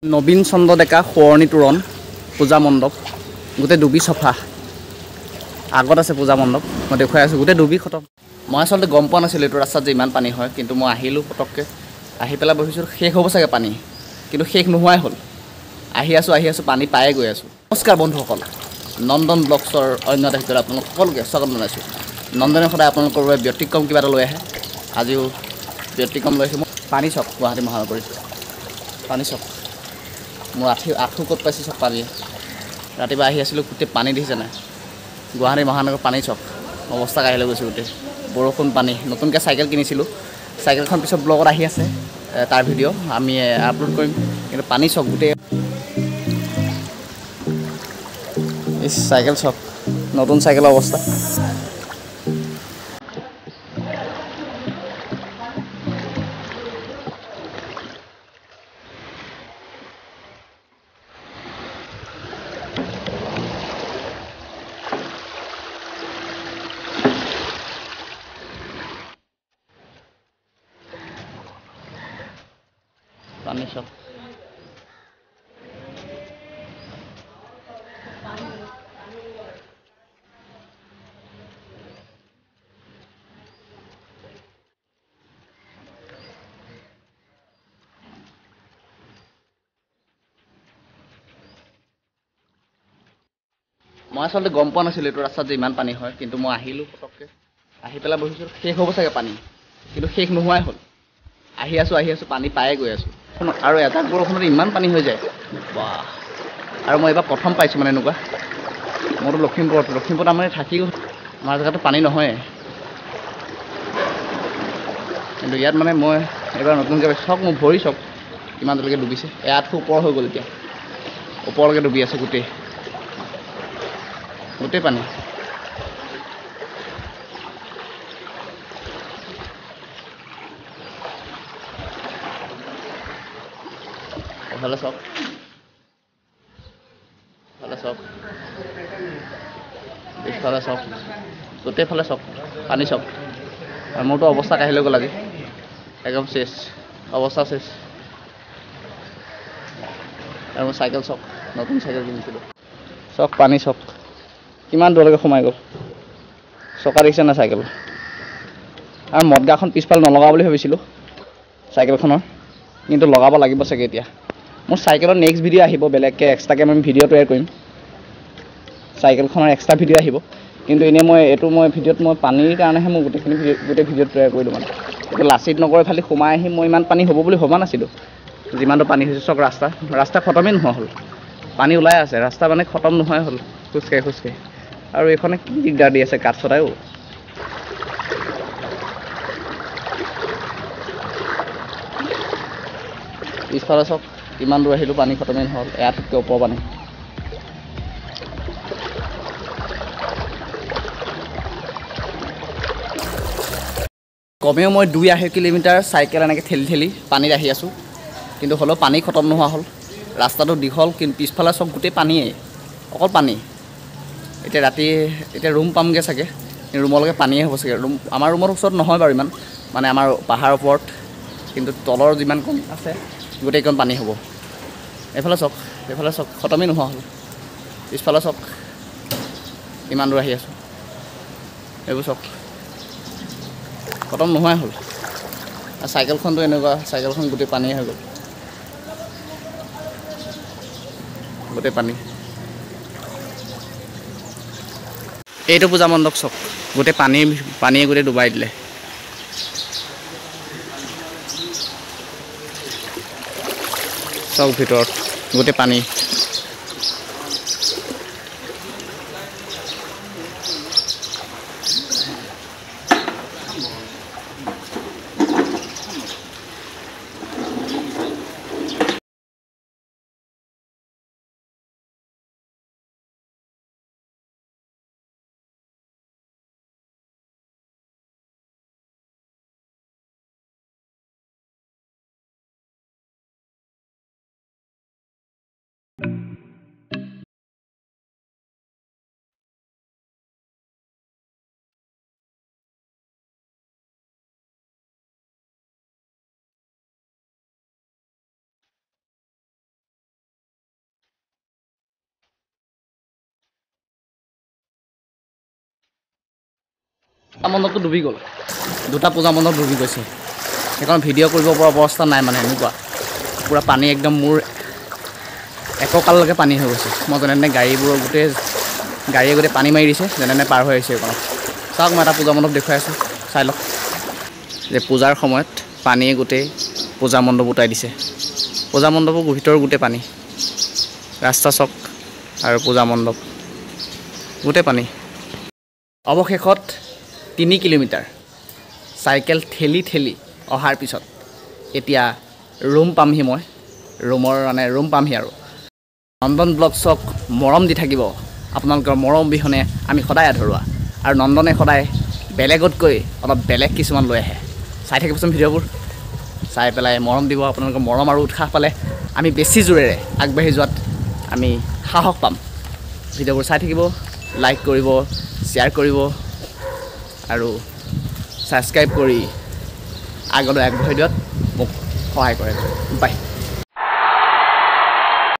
নবীন চন্দ্ৰ ডেকা সোঁৱৰণী তোৰণ পূজা মণ্ডপ গোটেই ডুবি চফা আগত আছে পূজা মণ্ডপ মই দেখুৱাই আছোঁ গোটেই ডুবি খতম মই আচলতে গম পোৱা নাছিলোঁ এইটো ৰাস্তাত যে ইমান পানী হয় কিন্তু মই আহিলোঁ পটককৈ আহি পেলাই বহিছোঁ শেষ হ'ব চাগে পানী কিন্তু শেষ নোহোৱাই হ'ল আহি আছোঁ পানী পায়ে গৈ আছোঁ নমস্কাৰ বন্ধুসকল নন্দন ব্লগছৰ অন্য এটা ভিতৰত আপোনালোক সকলোকে স্বাগত জনাইছোঁ নন্দনে সদায় আপোনালোকৰ বাবে ব্যতিক্ৰম কিবা এটা লৈ আহে আজিও ব্যতিক্ৰম লৈ আহিছোঁ মই পানী চক গুৱাহাটী মহানগৰীত পানী চক মোৰ আঁঠু ক'ত পাইছে চব পানীয়ে ৰাতিপুৱা আহি আছিলোঁ গোটেই পানী দেখিছে নাই গুৱাহাটী মহানগৰ পানী চক অৱস্থা কাঢ়ি লৈ গৈছোঁ গোটেই বৰষুণ পানী নতুনকৈ চাইকেল কিনিছিলোঁ চাইকেলখন পিছত ব্লগত আহি আছে তাৰ ভিডিঅ' আমি আপলোড কৰিম কিন্তু পানী চক গোটেই চাইকেল চক নতুন চাইকেলৰ অৱস্থা পানী চক মই আচলতে গম পোৱা নাছিলোঁ এইটো ৰাস্তাত যে ইমান পানী হয় কিন্তু মই আহিলোঁ পটককৈ আহি পেলাই বহিছোঁ শেষ হ'ব চাগে পানী কিন্তু শেষ নোহোৱাই হ'ল আহি আছোঁ পানী পায়ে গৈ আছোঁ আৰু এটা বৰষুণত ইমান পানী হৈ যায় বাহ আৰু মই এইবাৰ প্ৰথম পাইছোঁ মানে এনেকুৱা মোৰতো লখিমপুৰত আমাৰ থাকি আমাৰ জেগাতো পানী নহয় কিন্তু ইয়াত মানে মই এইবাৰ নতুনকৈ চক মোৰ ভৰি চক ইমানলৈকে ডুবিছে আঁঠু ওপৰ হৈ গ'ল এতিয়া ওপৰলৈকে ডুবি আছে গোটেই পানী এফালে চক পিছফালে চক গোটেইফালে চক পানী চক আৰু মোৰতো অৱস্থা কাঢ়ি লৈ গ'ল আজি একদম চেচ অৱস্থা চেচ আৰু মোৰ চাইকেল চক নতুন চাইকেল কিনিছিলোঁ চক পানী চক কিমান দূৰলৈকে সোমাই গ'ল চকা দেখিছে না চাইকেল আৰু মদগাখন পিছফালে নলগাওঁ বুলি ভাবিছিলোঁ চাইকেলখনৰ কিন্তু লগাব লাগিব চাগে এতিয়া মোৰ চাইকেলৰ নেক্সট ভিডিঅ' আহিব বেলেগকৈ এক্সট্ৰাকৈ মই ভিডিঅ' তৈয়াৰ কৰিম চাইকেলখনৰ এক্সট্ৰা ভিডিঅ' আহিব কিন্তু এনেই মই ভিডিঅ'ত মই পানীৰ কাৰণেহে মই গোটেই ভিডিঅ'ত তৈয়াৰ কৰিলোঁ মানে এইটো লাচিত নগৰ ফালে সোমাই আহি মই ইমান পানী হ'ব বুলি ভবা নাছিলোঁ যিমানটো পানী হৈছে চক ৰাস্তা খতমেই নোহোৱা হ'ল পানী ওলাই আছে ৰাস্তা মানে খতম নোহোৱাই হ'ল খোজকাঢ়ি আৰু এইখনে কি দিগদাৰ দি আছে কাঠ চটায়ো পিছফালে চক কিমান দূৰ আহিলোঁ পানী খতমেই নহ'ল এয়াতকৈ ওপৰ পানী কমেও মই 2.5 কিলোমিটাৰ চাইকেল এনেকৈ ঠেলি পানীত আহি আছোঁ কিন্তু হ'লেও পানী খতম নোহোৱা হ'ল ৰাস্তাটো দীঘল কিন্তু পিছফালে চব গোটেই পানীয়েই অকল পানী এতিয়া ৰুম পামগৈ চাগে ৰুমলৈকে পানীয়ে হ'ব চাগে আমাৰ ৰুমৰ ওচৰত নহয় বাৰু ইমান মানে আমাৰ পাহাৰৰ ওপৰত কিন্তু তলৰ যিমানকণ আছে গোটেইকণ পানী হ'ব এইফালে চক খতমেই নোহোৱা হ'ল পিছফালে চক ইমান দূৰ আহি আছোঁ এইবোৰ চক খতম নোহোৱাই হ'ল আৰু চাইকেলখনটো এনেকুৱা চাইকেলখন গোটেই পানীয়ে হৈ গ'ল গোটেই পানী এইটো পূজা মণ্ডপ চক গোটেই পানীয়ে গোটেই ডুবাই দিলে চক ভিতৰত গোটেই পানী মণ্ডপটো ডুবি গ'ল, দুটা পূজা মণ্ডপ ডুবি গৈছে। সেইখন ভিডিঅ' কৰিব পৰা অৱস্থা নাই মানে এনেকুৱা পূৰা পানী একদম মোৰ এককাললৈকে পানী হৈ গৈছে। মই যেনে গাড়ীবোৰৰ গাড়ীয়ে গোটেই পানী মাৰি দিছে, যেনে পাৰ হৈ আহিছে এইখনত। চাওক মই এটা পূজা মণ্ডপ দেখুৱাই আছোঁ, চাই লওক যে পূজাৰ সময়ত পানীয়ে গোটেই পূজা মণ্ডপ উটাই দিছে। পূজা মণ্ডপৰ ভিতৰৰ গোটেই পানী, ৰাস্তা চক আৰু পূজা মণ্ডপ গোটেই পানী। অৱশেষত 3 কিলোমিটাৰ চাইকেল ঠেলি ঠেলি অহাৰ পিছত এতিয়া ৰুম পামহি। মই ৰুম পামহি আৰু নন্দন ব্লগছক মৰম দি থাকিব। আপোনালোকৰ মৰম অবিহনে আমি সদায় আধৰুৱা, আৰু নন্দনে সদায় বেলেগতকৈ অলপ বেলেগ কিছুমান লৈ আহে। চাই থাকিবচোন ভিডিঅ'বোৰ, চাই পেলাই মৰম দিব। আপোনালোকৰ মৰম আৰু উৎসাহ পালে আমি বেছি জোৰেৰে আগবাঢ়ি যোৱাত আমি সাহস পাম। ভিডিঅ'বোৰ চাই থাকিব, লাইক কৰিব, শ্বেয়াৰ কৰিব আৰু ছাবস্ক্ৰাইব কৰি আগলৈ আগবাঢ়ি দিয়াত মোক সহায় কৰে। বাই।